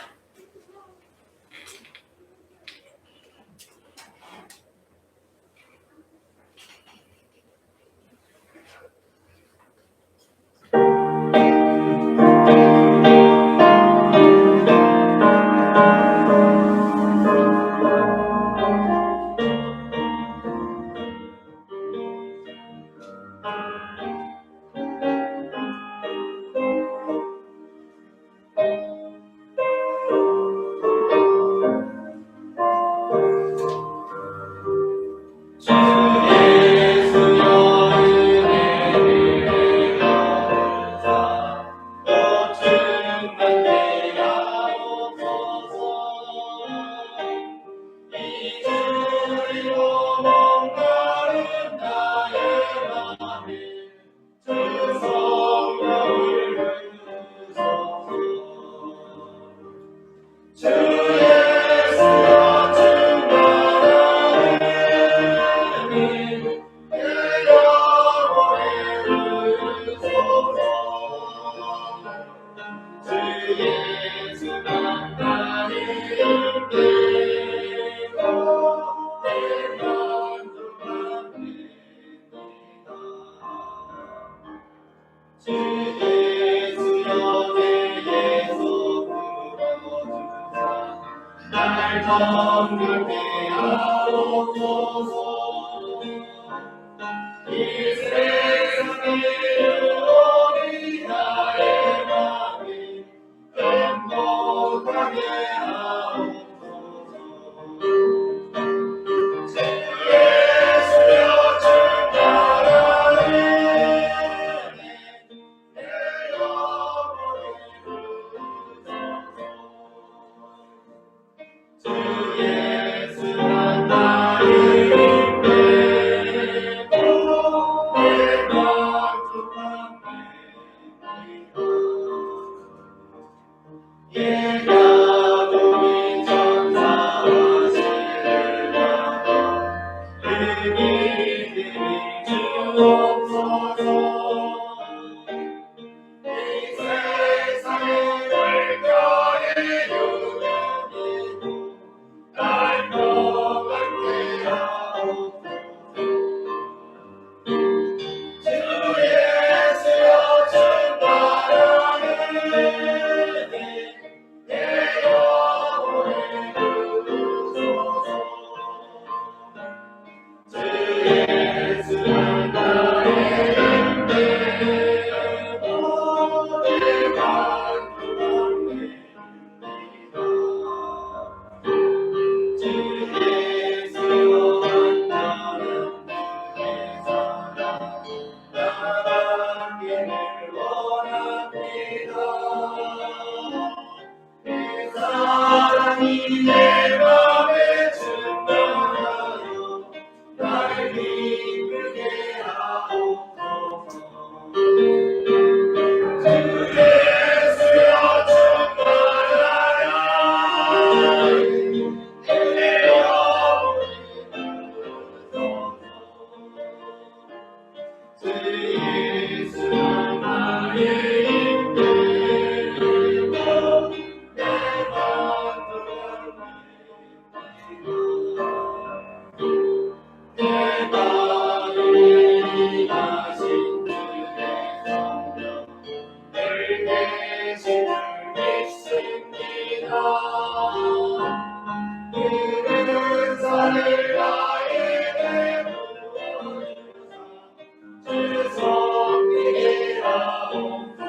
정결케 하옵소서. 이 세상에 유혹이 나의 맘이 행복하게 하옵소서. 주 예수여 주 나라에 내 영혼을 부르소서. 주 예수란 나의 힘 되고 내 만족한 내 예가동이 전사하시려고 은희 주옵소서. 이 세상의 물결에 유명이고 날 떠받게 하옵소서. 주 예수여 주 나라에 내 영혼을 부르소서. 주 예수는 나의 힘 되고 내 만족한 내 주 예수여 나는 주의 사랑 나가기를 원합니다. 그 사랑이 내 맘에 충만하여 나를 기쁘게 하옵소서. 주 예수여 주 나라에 내 영혼을 부르소서. 주 예수는 나의 힘 되고 내 만족한 내 마음을 일하신 주의 성령 늘 계심을 믿습니다. 그는 산을 나에게 부어주사 주 섬기게 하옵소서.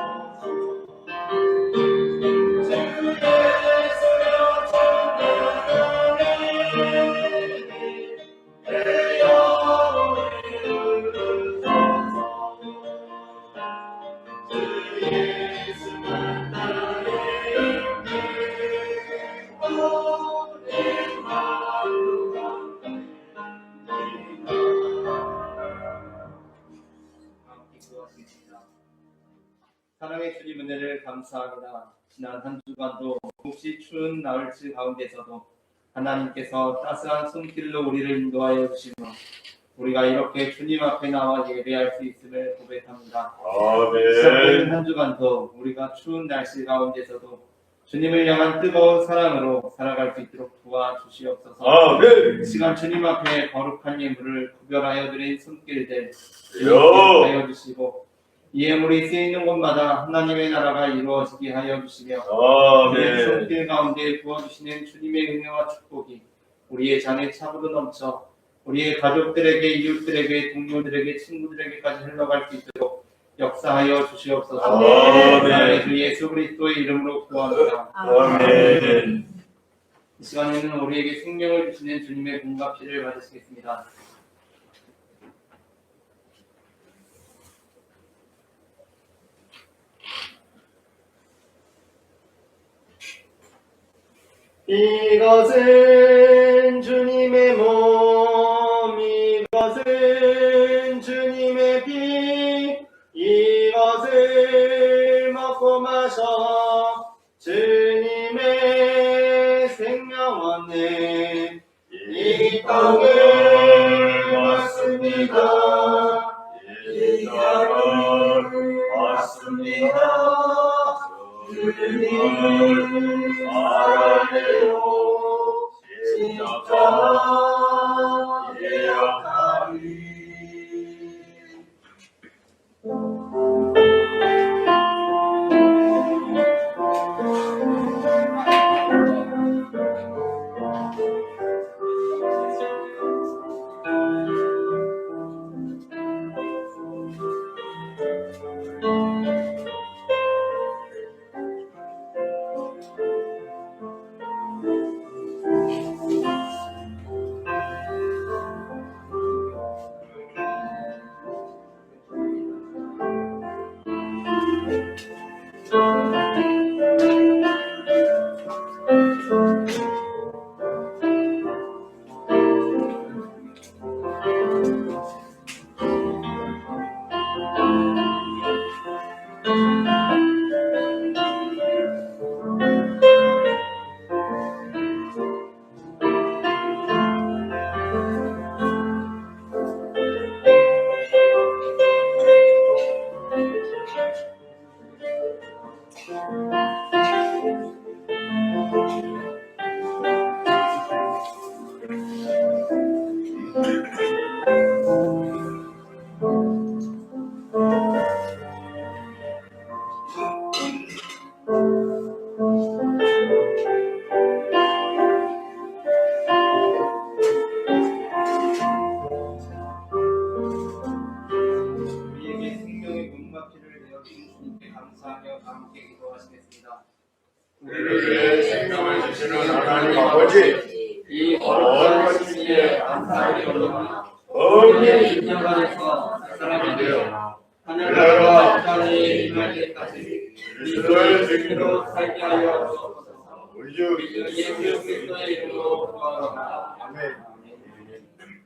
주 예수여 주 나라에 내 영혼을 부르소서. 주 예수는 나의 힘 되고 내 만족한 함께 기도하시겠습니다. 사랑의 주님 은혜를 감사합니다. 지난 한 주간도 혹시 추운 나흘치 가운데서도 하나님께서 따스한 손길로 우리를 인도하여 주시며 우리가 이렇게 주님 앞에 나와 예배할 수 있음을 고백합니다. 시작되는 한 주간도 우리가 추운 날씨 가운데서도 주님을 향한 뜨거운 사랑으로 살아갈 수 있도록 도와주시옵소서. 이 시간 주님 앞에 거룩한 예물을 구별하여 드린 손길들 하여 주시고 이 예물이 쓰이는 곳마다 하나님의 나라가 이루어지게 하여 주시며 그 손길 가운데 부어주시는 주님의 은혜와 축복이 우리의 잔에 차고도 넘쳐 우리의 가족들에게, 이웃들에게, 동료들에게, 친구들에게까지 흘러갈 수 있도록 역사하여 주시옵소서. 주 예수 그리스도의 이름으로 구합니다. 아멘. 이 시간에는 우리에게 생명을 주시는 주님의 몸과 피를 받으시겠습니다. 이것은 주님의 몸, 이것은 주님의 피, 이것을 먹고 마셔 주님의 생명 얻는 이 떡을 받습니다. 이 떡을 받습니다. 주님을 알아내요 십자가 예약하리. 우리에게 생명의 몸과 피를 내어 주신 주님께 감사하며 함께 기도하시겠습니다. 우리를 위해 생명을 주시는 하나님 아버지, 이 거룩한 신비에 감사를 드립니다. 우리의 인격 안에서 사람이 되어 하늘나라와 땅이 임할 때까지 그리스도의 증인으로 살게 하여 주옵소서. 우리 주 예수 그리스도의 이름으로 구하옵나이다. 아멘.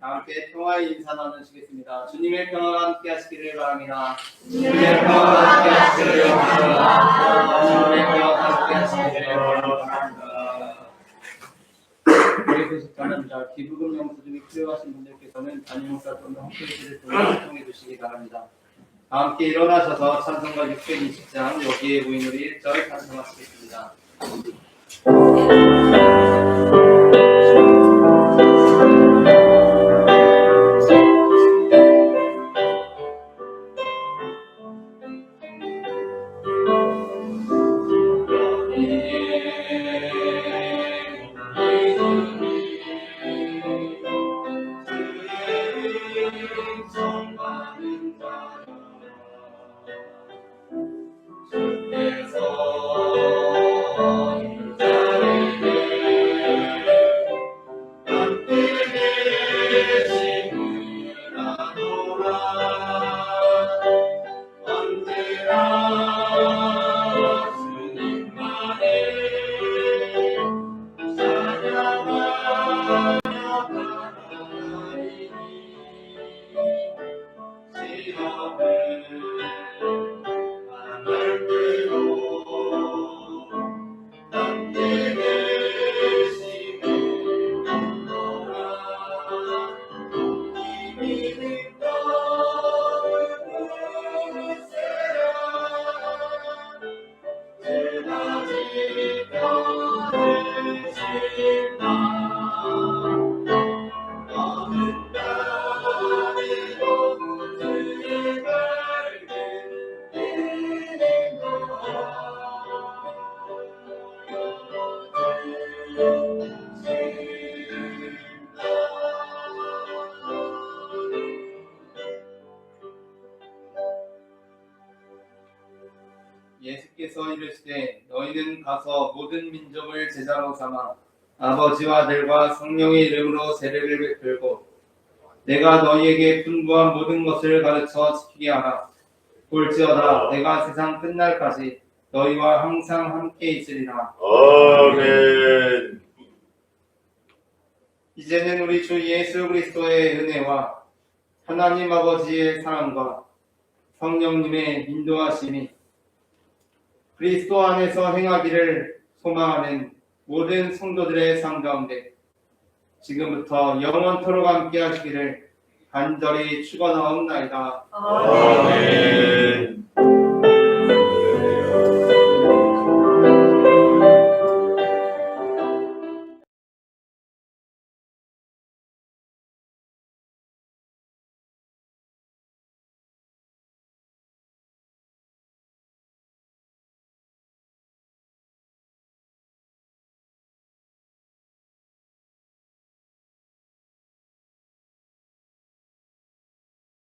함께 평화의 인사 나누시겠습니다. 주님의 평화가 함께 하시기를 바랍니다. 주님의 평화가 함께 하시기를 바랍니다. 주님의 평화가 함께 하시기를 바랍니다. 우리 소식자는 기부금 영수증이 필요하신 분들께서는 담임 목사 또는 홈페이지를 통해 신청해 주시기 바랍니다. 함께 일어나셔서 찬송가 620장 여기에 모인 우리 1절 찬송하시겠습니다. 예수께서 이르시되 너희는 가서 모든 민족을 제자로 삼아 아버지와 아들과 성령의 이름으로 세례를 베풀고 내가 너희에게 분부한 모든 것을 가르쳐 지키게 하라. 볼지어다 내가 세상 끝날까지 너희와 항상 함께 있으리라. 아멘. 이제는 우리 주 예수 그리스도의 은혜와 하나님 아버지의 사랑과 성령님의 인도하심이 그리스도 안에서 행하기를 소망하는 모든 성도들의 삶 가운데 지금부터 영원토록 함께 하시기를 간절히 축원하옵나이다. 아멘.